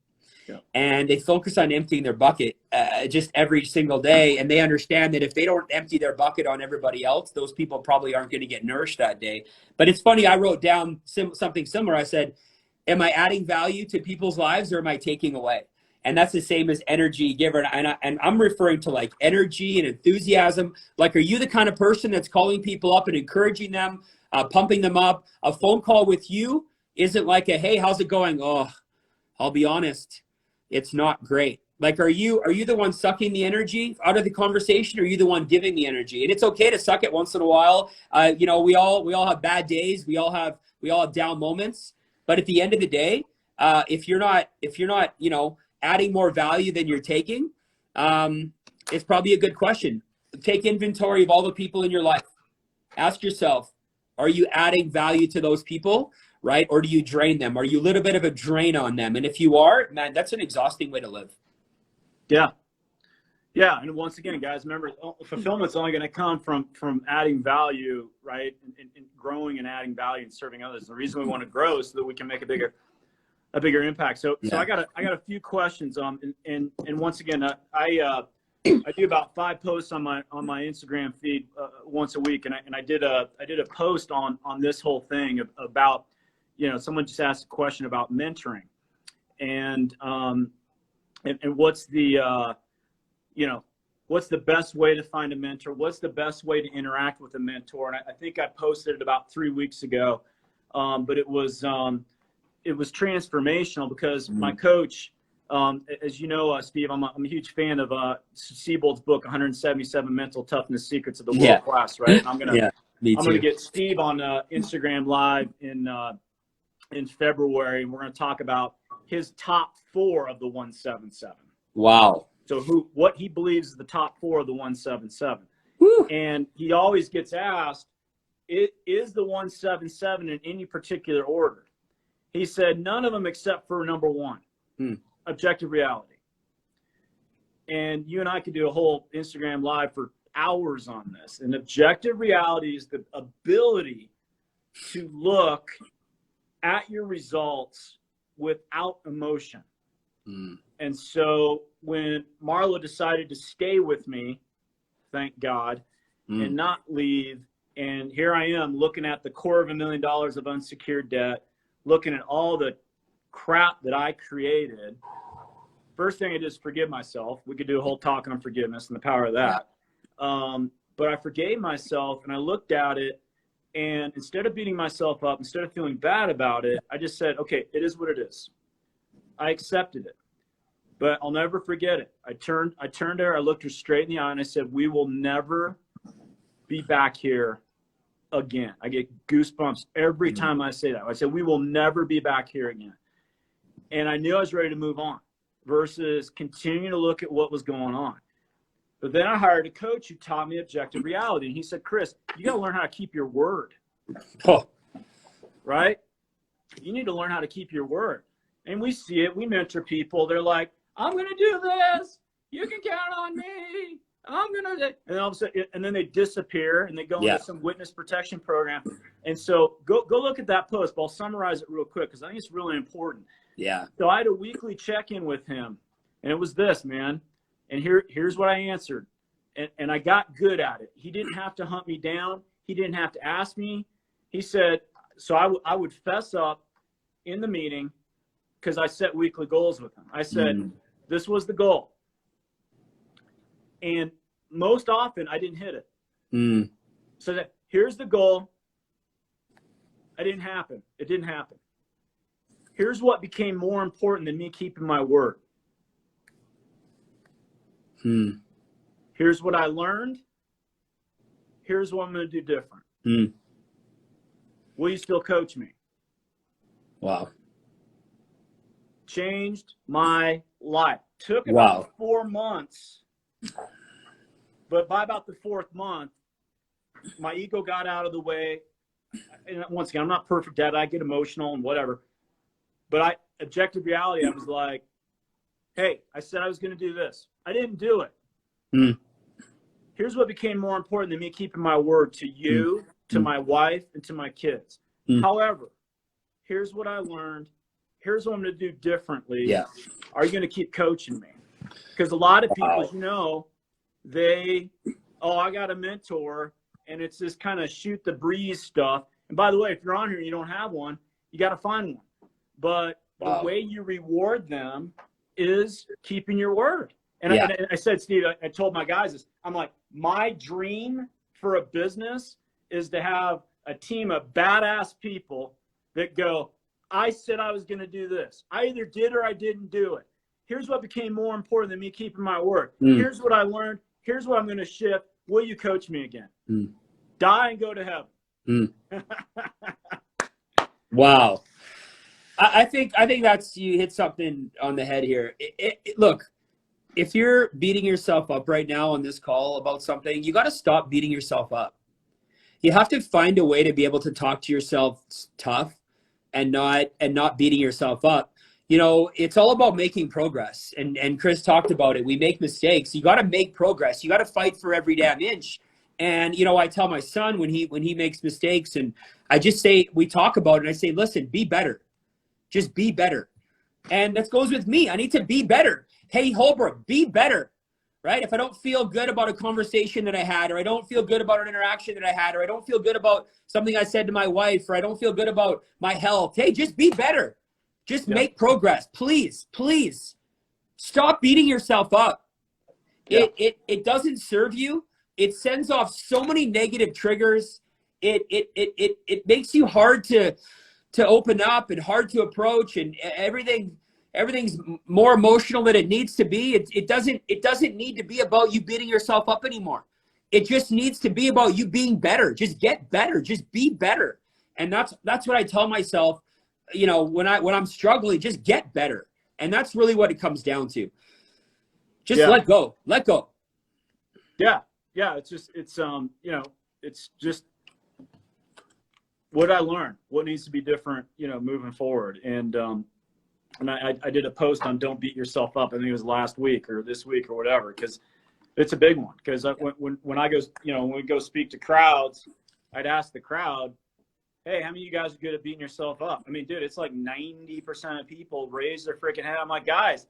Yeah. And they focus on emptying their bucket just every single day. And they understand that if they don't empty their bucket on everybody else, those people probably aren't going to get nourished that day. But it's funny, I wrote down something similar. I said, am I adding value to people's lives or am I taking away? And that's the same as energy giver. And I'm referring to like energy and enthusiasm. Like, are you the kind of person that's calling people up and encouraging them, pumping them up? A phone call with you isn't like a, hey, how's it going? Oh, I'll be honest, it's not great. Like, are you the one sucking the energy out of the conversation, or are you the one giving the energy? And it's okay to suck it once in a while. We all have bad days. We all have down moments. But at the end of the day, if you're not, adding more value than you're taking, it's probably a good question. Take inventory of all the people in your life. Ask yourself, are you adding value to those people? Right? Or do you drain them? Are you a little bit of a drain on them? And if you are, man, that's an exhausting way to live. Yeah. Yeah. And once again, guys, remember, fulfillment's only going to come from adding value, right? And growing and adding value and serving others. The reason we want to grow is so that we can make a bigger impact. So I got a few questions. And once again, I do about 5 posts on my Instagram feed once a week. And I did a post on this whole thing about, someone just asked a question about mentoring and what's the, what's the best way to find a mentor? What's the best way to interact with a mentor? And I think I posted it about 3 weeks ago. But it was transformational because my coach, as you know, Steve, I'm a huge fan of Siebold's book, 177 Mental Toughness Secrets of the World Class, right? And I'm gonna get Steve on Instagram Live in February, and we're gonna talk about his top 4 of the 177. Wow. So what he believes is the top 4 of the 177. Woo. And he always gets asked, is the 177 in any particular order? He said, none of them except for number 1, objective reality. And you and I could do a whole Instagram Live for hours on this. And objective reality is the ability to look at your results without emotion. And so when Marla decided to stay with me, thank God, and not leave, and here I am looking at the $250,000 of unsecured debt, looking at all the crap that I created. First thing I did is forgive myself. We could do a whole talk on forgiveness and the power of that. But I forgave myself and I looked at it, and instead of beating myself up, instead of feeling bad about it, I just said, okay, it is what it is. I accepted it. But I'll never forget it. I turned to her, I looked her straight in the eye, and I said, we will never be back here again. I get goosebumps every time I say that. I said, we will never be back here again. And I knew I was ready to move on versus continuing to look at what was going on. But then I hired a coach who taught me objective reality. And he said, Chris, you got to learn how to keep your word. Oh. Right? You need to learn how to keep your word. And we see it. We mentor people. They're like, I'm going to do this. You can count on me. I'm going to. And all of a sudden, and then they disappear and they go into some witness protection program. And so go look at that post. But I'll summarize it real quick because I think it's really important. Yeah. So I had a weekly check-in with him. And it was this, man. And here's what I answered. And I got good at it. He didn't have to hunt me down. He didn't have to ask me. He said, so I would fess up in the meeting because I set weekly goals with him. I said, this was the goal. And most often I didn't hit it. So that here's the goal. It didn't happen. It didn't happen. Here's what became more important than me keeping my word. Here's what I learned. Here's what I'm going to do different. Will you still coach me? Wow. Changed my life. Took about 4 months. But by about the 4th month, my ego got out of the way. And once again, I'm not perfect at it. I get emotional and whatever. But objective reality, I was like, hey, I said I was going to do this. I didn't do it. Here's what became more important than me keeping my word to you, to my wife, and to my kids. However, here's what I learned. Here's what I'm going to do differently. Yeah. Are you going to keep coaching me? Because a lot of people, as you know, I got a mentor, and it's this kind of shoot the breeze stuff. And by the way, if you're on here and you don't have one, you got to find one. But the way you reward them is keeping your word. And I said, Steve, I told my guys this. I'm like, my dream for a business is to have a team of badass people that go, I said I was going to do this. I either did or I didn't do it. Here's what became more important than me keeping my word. Here's what I learned. Here's what I'm going to shift. Will you coach me again? Die and go to heaven. Wow. I think that's, you hit something on the head here. Look, if you're beating yourself up right now on this call about something, you got to stop beating yourself up. You have to find a way to be able to talk to yourself tough and not beating yourself up. You know, it's all about making progress. And Chris talked about it. We make mistakes. You got to make progress. You got to fight for every damn inch. And, you know, I tell my son when he makes mistakes, and I just say, we talk about it, and I say, listen, be better. Just be better. And that goes with me. I need to be better. Hey, Hollbrook, be better, right? If I don't feel good about a conversation that I had, or I don't feel good about an interaction that I had, or I don't feel good about something I said to my wife, or I don't feel good about my health, hey, just be better. Just make progress. Please, please stop beating yourself up. It doesn't serve you. It sends off so many negative triggers. It makes you hard to open up and hard to approach, and everything's more emotional than it needs to be. It doesn't need to be about you beating yourself up anymore. It just needs to be about you being better. Just get better. Just be better. And that's what I tell myself, you know, when I'm struggling, just get better. And that's really what it comes down to. Just let go. Let go. Yeah. It's just what I learned, what needs to be different, you know, moving forward. And I did a post on don't beat yourself up. I think it was last week or this week or whatever, because it's a big one. Because when I go, you know, when we go speak to crowds, I'd ask the crowd, hey, how many of you guys are good at beating yourself up? I mean, dude, it's like 90% of people raise their freaking head. I'm like, guys,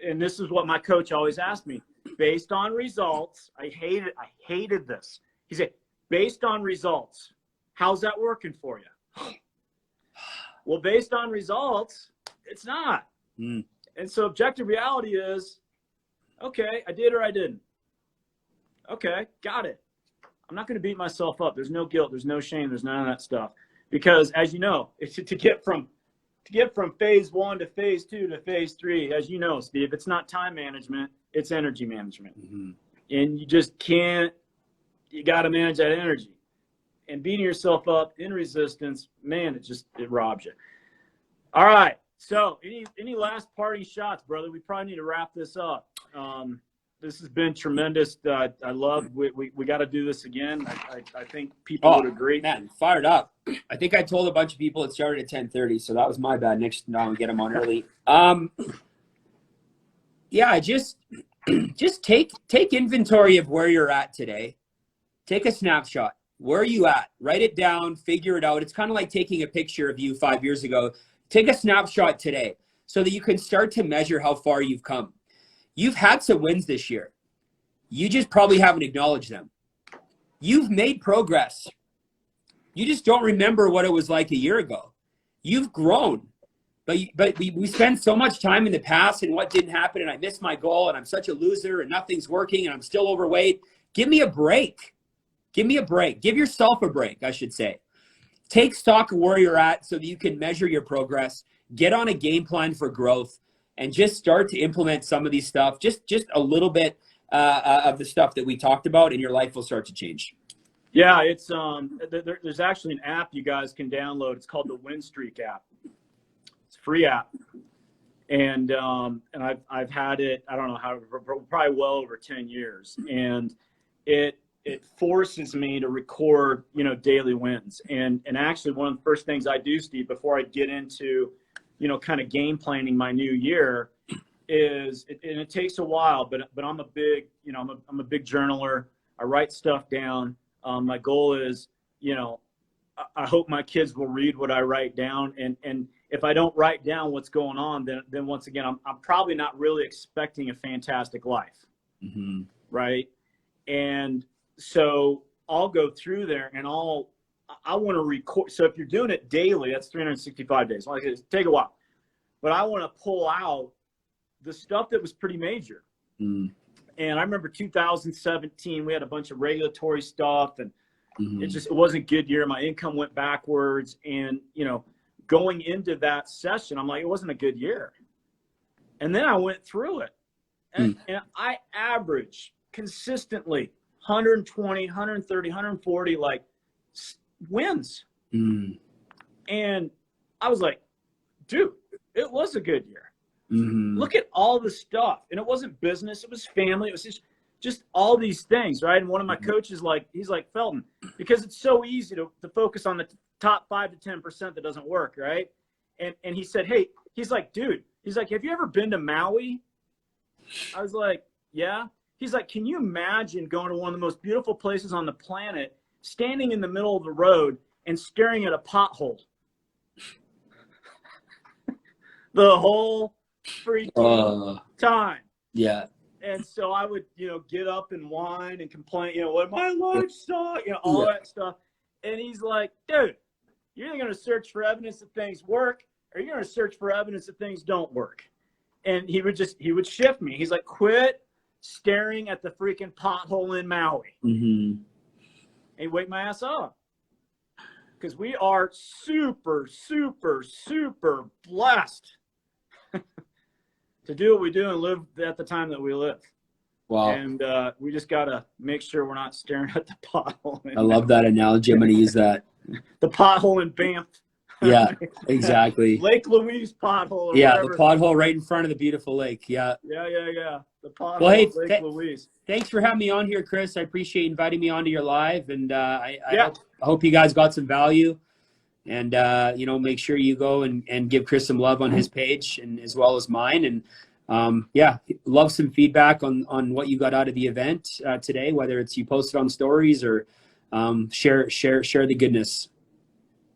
and this is what my coach always asked me, based on results. I hated this. He said, based on results, how's that working for you? Well, based on results, it's not. And so objective reality is, okay, I did or I didn't. Okay, got it. I'm not going to beat myself up. There's no guilt. There's no shame. There's none of that stuff. Because as you know, it's to get from to get from phase 1 to phase 2 to phase 3, as you know, Steve, it's not time management, it's energy management. Mm-hmm. And you just can't, you got to manage that energy. And beating yourself up in resistance, man, it robs you. All right. So any last parting shots, brother? We probably need to wrap this up. This has been tremendous. I love, we got to do this again. I think people would agree. Man, fired up. I think I told a bunch of people it started at 10:30, so that was my bad. Next time I'll get them on early. Yeah, just take inventory of where you're at today. Take a snapshot. Where are you at? Write it down, figure it out. It's kind of like taking a picture of you 5 years ago. Take a snapshot today so that you can start to measure how far you've come. You've had some wins this year. You just probably haven't acknowledged them. You've made progress. You just don't remember what it was like a year ago. You've grown. But we spend so much time in the past and what didn't happen, and I missed my goal, and I'm such a loser, and nothing's working, and I'm still overweight. Give me a break. Give me a break. Give yourself a break, I should say. Take stock of where you're at so that you can measure your progress. Get on a game plan for growth, and just start to implement some of these stuff. Just a little bit of the stuff that we talked about, and your life will start to change. Yeah, it's there's actually an app you guys can download. It's called the Win Streak app. It's a free app, and I've had it. I don't know how, probably well over 10 years, and it forces me to record, daily wins. And actually, one of the first things I do, Steve, before I get into, kind of game planning my new year, is, and it takes a while, but I'm a big, I'm a big journaler. I write stuff down. My goal is, I hope my kids will read what I write down. And if I don't write down what's going on, then once again, I'm probably not really expecting a fantastic life. Mm-hmm. Right. And so I'll go through there and I want to record. So if you're doing it daily, that's 365 days. Like it take a while, but I want to pull out the stuff that was pretty major. Mm. And I remember 2017, we had a bunch of regulatory stuff, and mm-hmm. it wasn't a good year. My income went backwards, and going into that session, I'm like, it wasn't a good year. And then I went through it, and I averaged consistently 120, 130, 140 wins. Mm. And I was like, dude, it was a good year. Mm-hmm. Look at all the stuff. And it wasn't business, it was family, it was just all these things, right? And one of my coaches, he's like, Felton, because it's so easy to focus on the top 5 to 10% that doesn't work, right? And he said, hey, he's like, dude, he's like, have you ever been to Maui? I was like, yeah. He's like, can you imagine going to one of the most beautiful places on the planet, standing in the middle of the road and staring at a pothole the whole freaking time? Yeah. And so I would, get up and whine and complain, what my life sucks, all that stuff. And he's like, dude, you're either going to search for evidence that things work, or you're going to search for evidence that things don't work. And he would shift me. He's like, quit staring at the freaking pothole in Maui. Mm-hmm. And wake my ass up. Because we are super, super, super blessed to do what we do and live at the time that we live. Wow. And we just got to make sure we're not staring at the pothole. I love that analogy. I'm going to use that. The pothole in Banff. Yeah, exactly. Lake Louise pothole. Yeah, the pothole right in front of the beautiful lake. Yeah. Yeah. The pothole Lake Louise. Thanks for having me on here, Chris. I appreciate inviting me onto your live. And I hope you guys got some value. And, make sure you go and give Chris some love on his page and as well as mine. And love some feedback on what you got out of the event today, whether it's you posted on stories or share the goodness.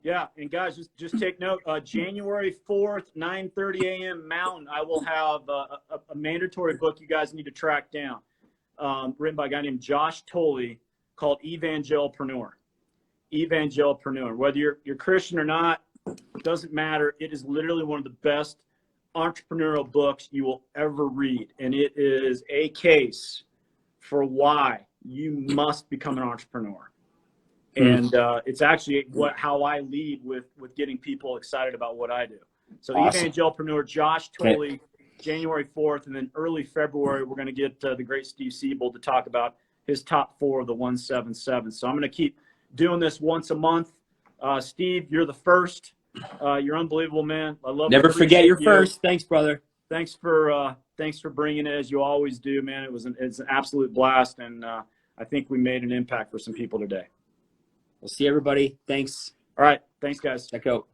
Yeah, and guys, just take note. January 4th, 9:30 a.m. Mountain, I will have a mandatory book you guys need to track down, written by a guy named Josh Tolley, called Evangelpreneur. Evangelpreneur. Whether you're Christian or not, it doesn't matter. It is literally one of the best entrepreneurial books you will ever read, and it is a case for why you must become an entrepreneur. And it's actually how I lead with getting people excited about what I do. So Awesome. Evangelpreneur, Josh Okay. Tolley, January 4th, and then early February, we're going to get the great Steve Siebold to talk about his top 4 of the 177. So I'm going to keep doing this once a month. Steve, you're the first. You're unbelievable, man. I love. Never forget your you. first. Thanks, brother. Thanks for bringing it as you always do, man. It's an absolute blast, and I think we made an impact for some people today. We'll see everybody. Thanks. All right, thanks, guys. Check out.